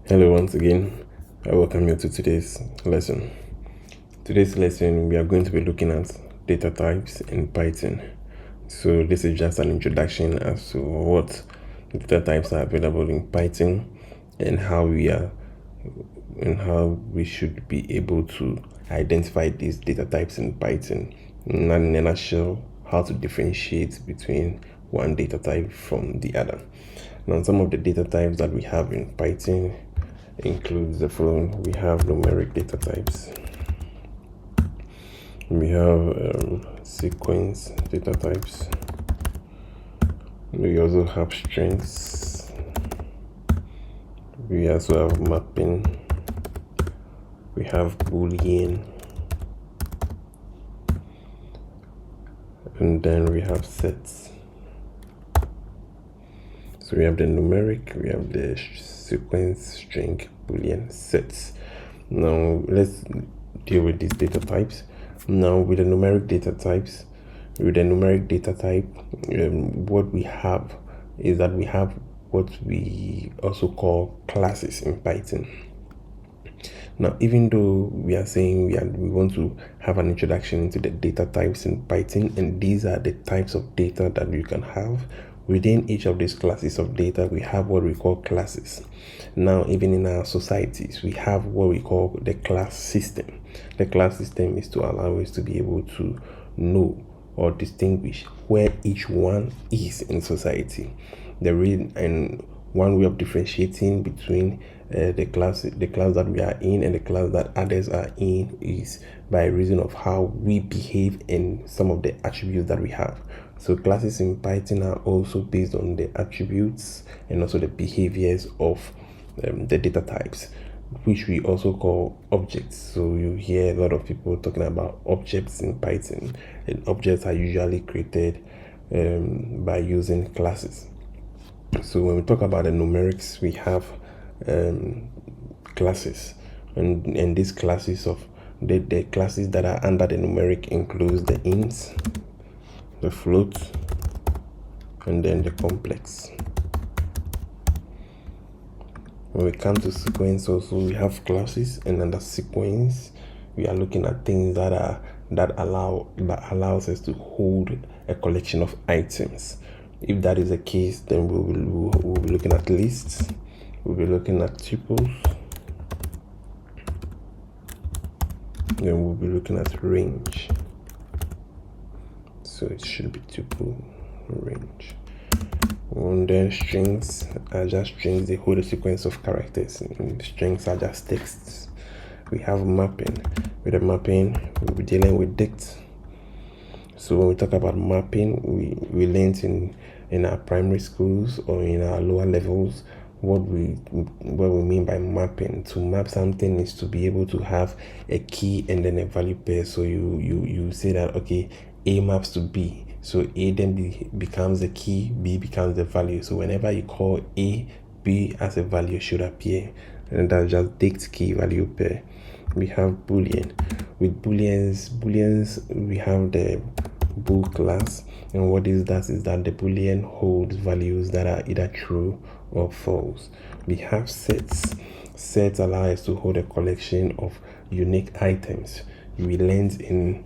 Hello once again. I welcome you to today's lesson. Today's lesson we are going to be looking at data types in Python. So this is just an introduction as to what data types are available in Python and how we should be able to identify these data types in Python. In a nutshell, how to differentiate between one data type from the other. Now, some of the data types that we have in Python includes the following. We have numeric data types. We have sequence data types. We also have strings. We also have mapping. We have Boolean. And then we have sets. So we have the numeric, we have the sequence, string, Boolean, sets. Now let's deal with these data types. Now with the numeric data types, what we have is that we have what we also call classes in Python. Now, even though we are saying we want to have an introduction into the data types in Python, and these are the types of data that you can have, within each of these classes of data, we have what we call classes. Now, even in our societies, we have what we call the class system. The class system is to allow us to be able to know or distinguish where each one is in society. And one way of differentiating between the class that we are in and the class that others are in is by reason of how we behave and some of the attributes that we have. So classes in Python are also based on the attributes and also the behaviors of the data types, which we also call objects. So you hear a lot of people talking about objects in Python, and objects are usually created by using classes. So when we talk about the numerics, we have classes, and these classes of the classes that are under the numeric includes the int, the float, and then the complex. When we come to sequence, also we have classes, and under sequence we are looking at things that allows us to hold a collection of items. If that is the case, then we'll be looking at lists, we'll be looking at tuples, then we'll be looking at range. So it should be tuple range. And then strings are just strings, they hold a sequence of characters, and strings are just texts. We have mapping. With the mapping, we'll be dealing with dict. So when we talk about mapping, we learned in our primary schools or in our lower levels what we mean by mapping. To map something is to be able to have a key and then a value pair. So you say that, okay, A maps to B, so A then becomes the key, B becomes the value. So whenever you call A, B as a value should appear, and that's just dict key value pair. We have Boolean. With booleans we have the bool class, and what is that is that the Boolean holds values that are either true or false. We have sets. Sets allow us to hold a collection of unique items. We learned in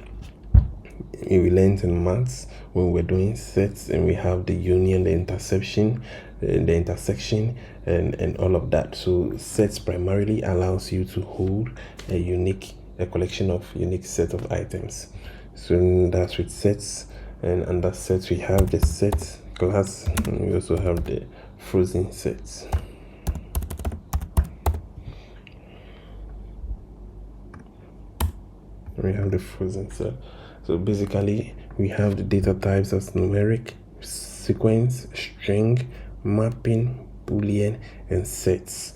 maths when we're doing sets, and we have the union, the intersection, and all of that. So sets primarily allows you to hold a collection of unique set of items. So that's with sets. And under sets we have the set class, and we also have the frozen sets. We have the frozen set. So basically we have the data types as numeric, sequence, string, mapping, Boolean, and sets.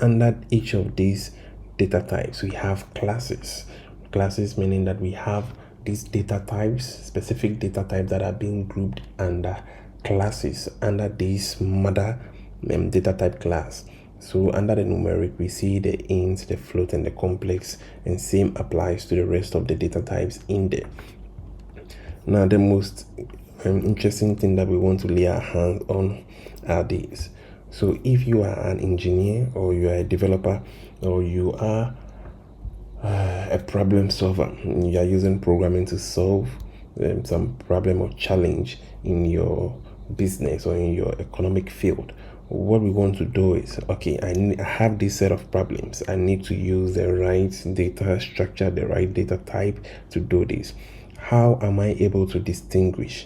Under each of these data types we have classes. Classes meaning that we have these data types, specific data types that are being grouped under classes under this mother data type class. So under the numeric we see the int, the float, and the complex, and same applies to the rest of the data types in there. Now the most interesting thing that we want to lay our hands on are these. So if you are an engineer, or you are a developer, or you are a problem solver, you are using programming to solve some problem or challenge in your business or in your economic field, what we want to do is, okay, I have this set of problems. I need to use the right data structure, the right data type to do this. How am I able to distinguish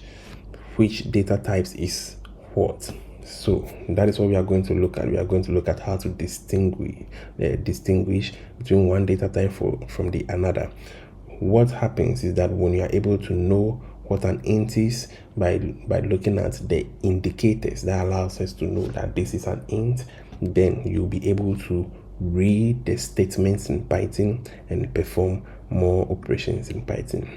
which data types is what? So that is what we are going to look at. We are going to look at how to distinguish between one data type from the another. What happens is that when you are able to know what an int is by looking at the indicators that allows us to know that this is an int, then you'll be able to read the statements in Python and perform more operations in Python.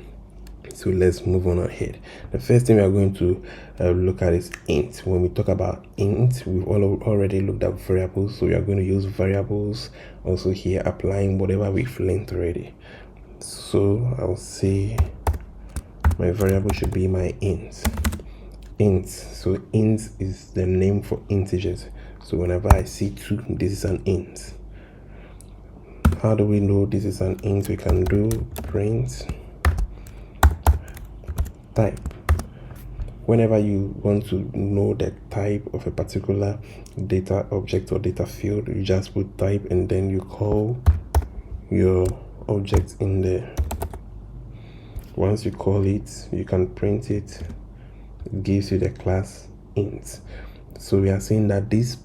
So let's move on ahead. The first thing we are going to look at is int. When we talk about int, we've already looked at variables, so we are going to use variables also here, applying whatever we've learned already. So I'll say my variable should be my int. So int is the name for integers. So whenever I see 2, this is an int. How do we know this is an int? We can do print type. Whenever you want to know the type of a particular data object or data field, you just put type and then you call your object in there. Once you call it, you can print it. It gives you the class int. So we are saying that this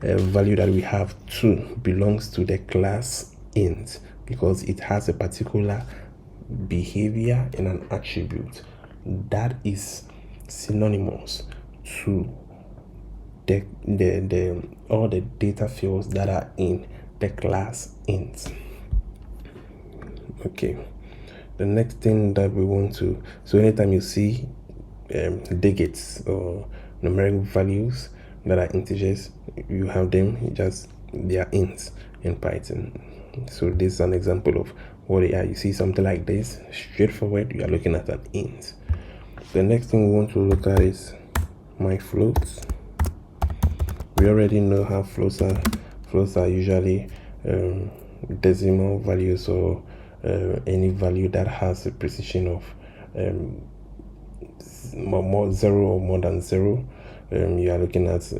value that we have 2 belongs to the class int because it has a particular behavior and an attribute that is synonymous to all the data fields that are in the class int. Okay, the next thing that we want to, so anytime you see digits or numeric values that are integers, you have them, they are ints in Python. So this is an example of what they are. You see something like this, straightforward, you are looking at an int. The next thing we want to look at is my floats. We already know how floats are usually decimal values or any value that has a precision of more 0 or more than 0. You are looking at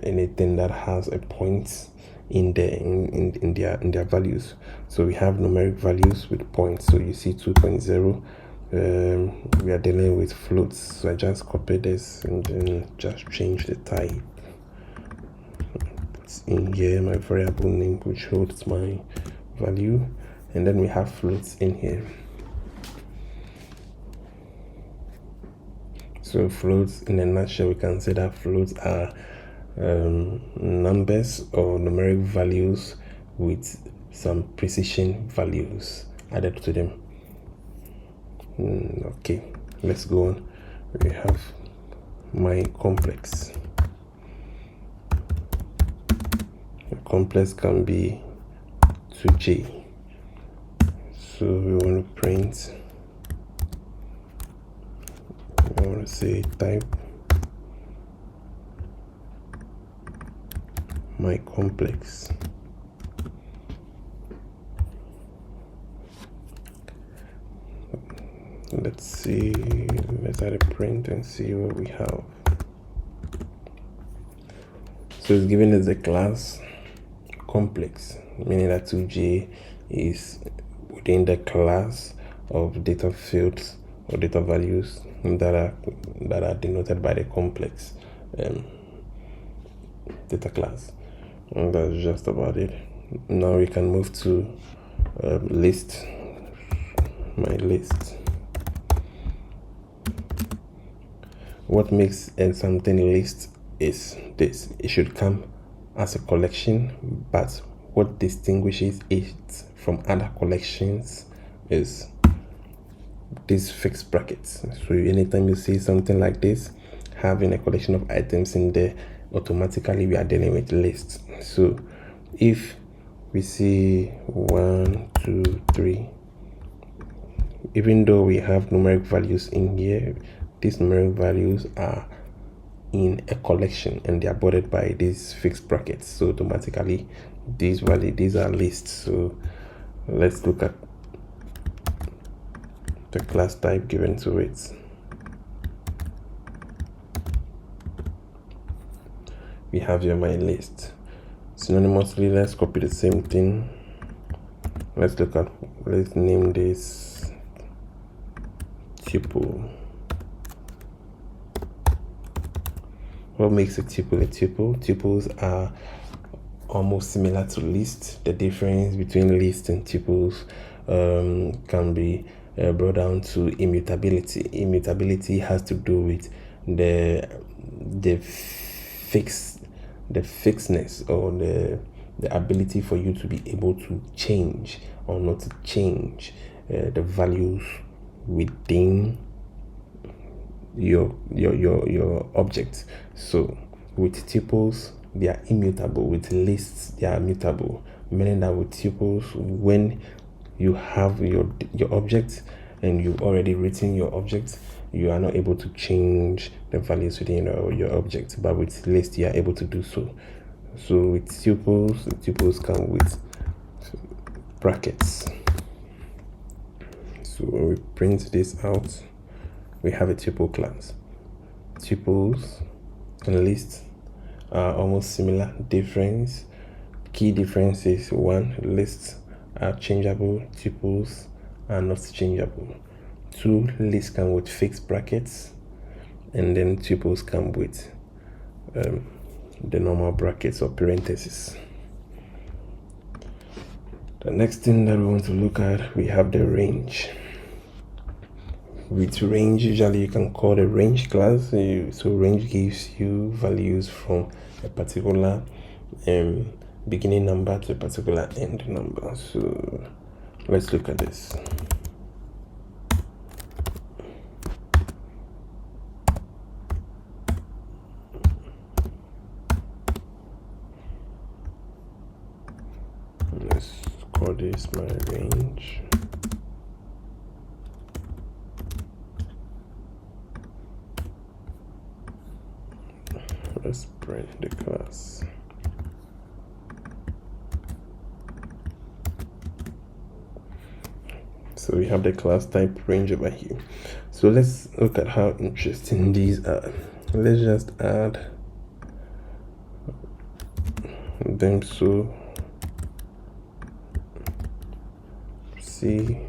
anything that has a point in their values. So we have numeric values with points. So you see 2.0. We are dealing with floats. So I just copy this and then just change the type. Put in here my variable name, which holds my value, and then we have floats in here. So floats, in a nutshell, we can say that floats are numbers or numeric values with some precision values added to them. Okay, let's go on. We have my complex. The complex can be 2J. So we want to print, I want to say type my complex. Let's see, let's add a print and see what we have. So it's giving us the class complex, meaning that 2J is within the class of data fields or data values that are denoted by the complex data class. And that's just about it. Now we can move to list. My list. What makes something list is this: it should come as a collection, but what distinguishes it from other collections is these fixed brackets. So anytime you see something like this, having a collection of items in there, automatically we are dealing with lists. So if we see 1, 2, 3, even though we have numeric values in here, these numeric values are in a collection and they are bordered by these fixed brackets. So automatically these are lists. So let's look at the class type given to it. We have here my list. Synonymously, let's copy the same thing. Let's name this tuple. What makes a tuple a tuple? Tuples are almost similar to lists. The difference between lists and tuples can be brought down to immutability. Immutability has to do with the fixedness or the ability for you to be able to change or not to change the values within your object. So with tuples they are immutable, with lists they are mutable, meaning that with tuples, when you have your object and you've already written your object, you are not able to change the values within your object, but with lists you are able to do so. So with tuples, the tuples come with brackets. So when we print this out, we have a tuple class. Tuples and lists are almost similar. Key difference is one, lists are changeable, tuples are not changeable. Two, lists come with fixed brackets, and then tuples come with the normal brackets or parentheses. The next thing that we want to look at, we have the range. With range, usually you can call the range class. So range gives you values from a particular beginning number to a particular end number. So let's look at this. Let's call this my range. Let's print the class. So we have the class type range over here. So let's look at how interesting these are. Let's just add them. So see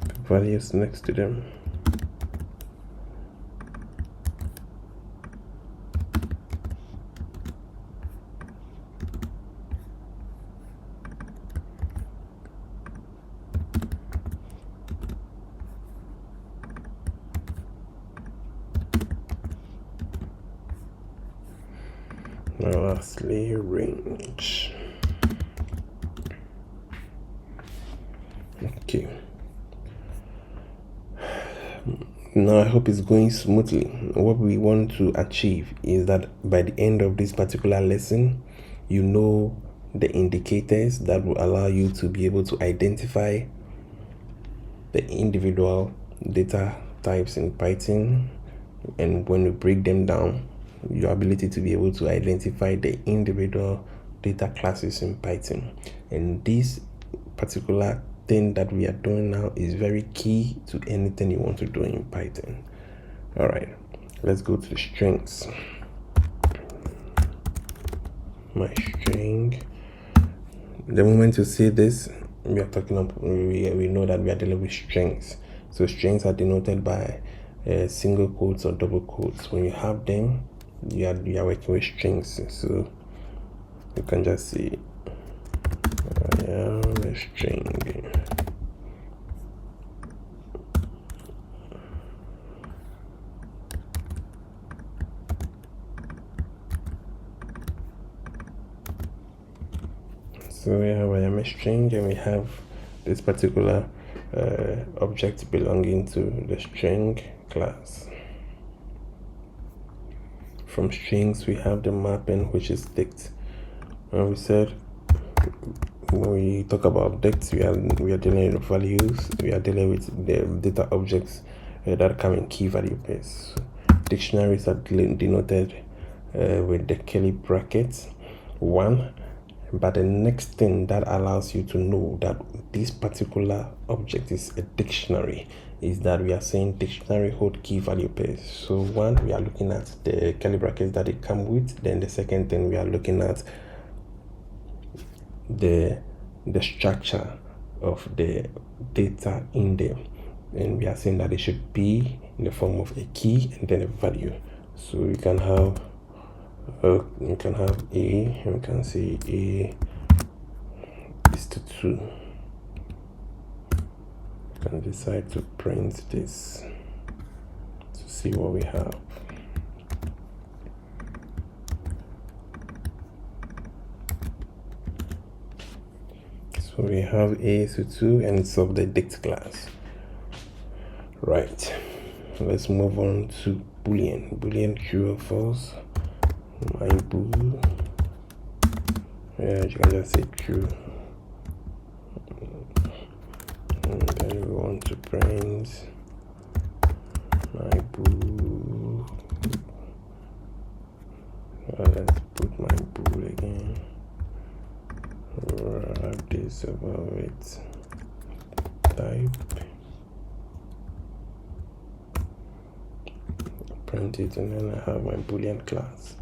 the values next to them. Now lastly, range. Okay. Now I hope it's going smoothly. What we want to achieve is that by the end of this particular lesson, you know the indicators that will allow you to be able to identify the individual data types in Python, and when we break them down, your ability to be able to identify the individual data classes in Python. And this particular thing that we are doing now is very key to anything you want to do in Python. All right, let's go to the strings. My string. The moment you see this, we are talking about, we know that we are dealing with strings. So strings are denoted by single quotes or double quotes. When you have them, you are working with strings. So you can just see I am a string. So we have I am a string, and we have this particular object belonging to the string class. From strings, we have the mapping, which is dict. And we said when we talk about dict, we are dealing with values. We are dealing with the data objects that come in key value pairs. Dictionaries are denoted with the curly brackets 1. But the next thing that allows you to know that this particular object is a dictionary is that we are saying dictionary hold key value pairs. So 1, we are looking at the curly brackets that it come with. Then the second thing, we are looking at the structure of the data in there, and we are saying that it should be in the form of a key and then a value. So you can have A, and we can say A is to 2. You can decide to print this to see what we have. So we have A is to 2 and it's of the dict class. Right, let's move on to Boolean true or false. My bool, yeah, you can just say true, and then we want to print my bool. Let's put my bool again, wrap this above it, type, print it, and then I have my Boolean class.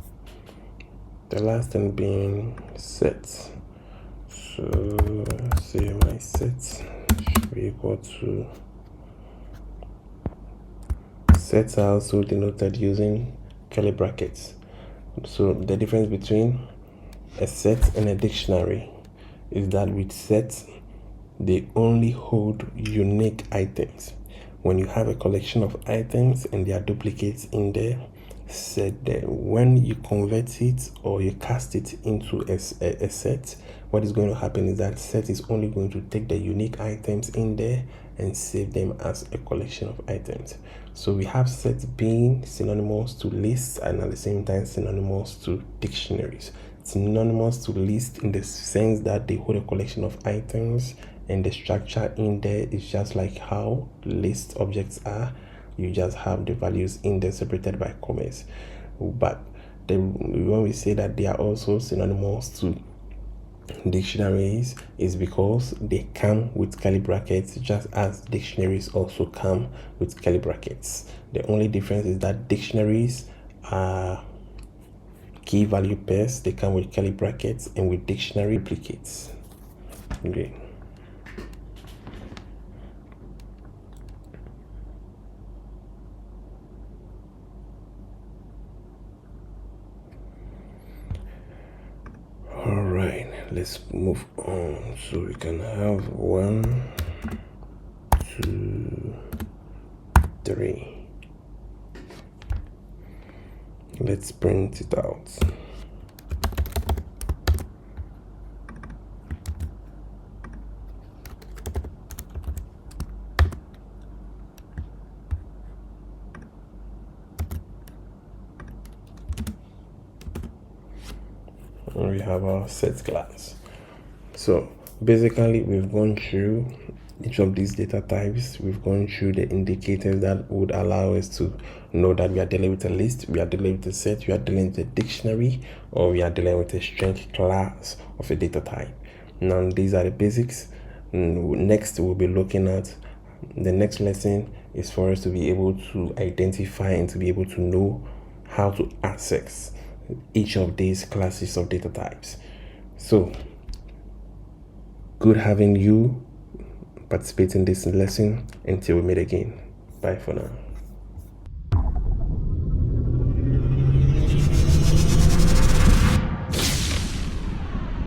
The last thing being set. So say my set should be equal to, sets are also denoted using curly brackets. So the difference between a set and a dictionary is that with sets, they only hold unique items. When you have a collection of items and there are duplicates in there, set there, when you convert it or you cast it into a set, what is going to happen is that set is only going to take the unique items in there and save them as a collection of items. So we have sets being synonymous to lists and at the same time synonymous to dictionaries. Synonymous to list in the sense that they hold a collection of items and the structure in there is just like how list objects are. You just have the values in there separated by commas. But when we say that they are also synonymous to dictionaries is because they come with curly brackets, just as dictionaries also come with curly brackets. The only difference is that dictionaries are key value pairs, they come with curly brackets, and with dictionary duplicates. Okay. All right, let's move on. So we can have 1, 2, 3. Let's print it out. And we have our set class. So basically we've gone through each of these data types. We've gone through the indicators that would allow us to know that we are dealing with a list, we are dealing with a set, we are dealing with a dictionary, or we are dealing with a string class of a data type. Now these are the basics. Next we'll be looking at the next lesson is for us to be able to identify and to be able to know how to access each of these classes of data types. So good having you participate in this lesson. Until we meet again, bye for now.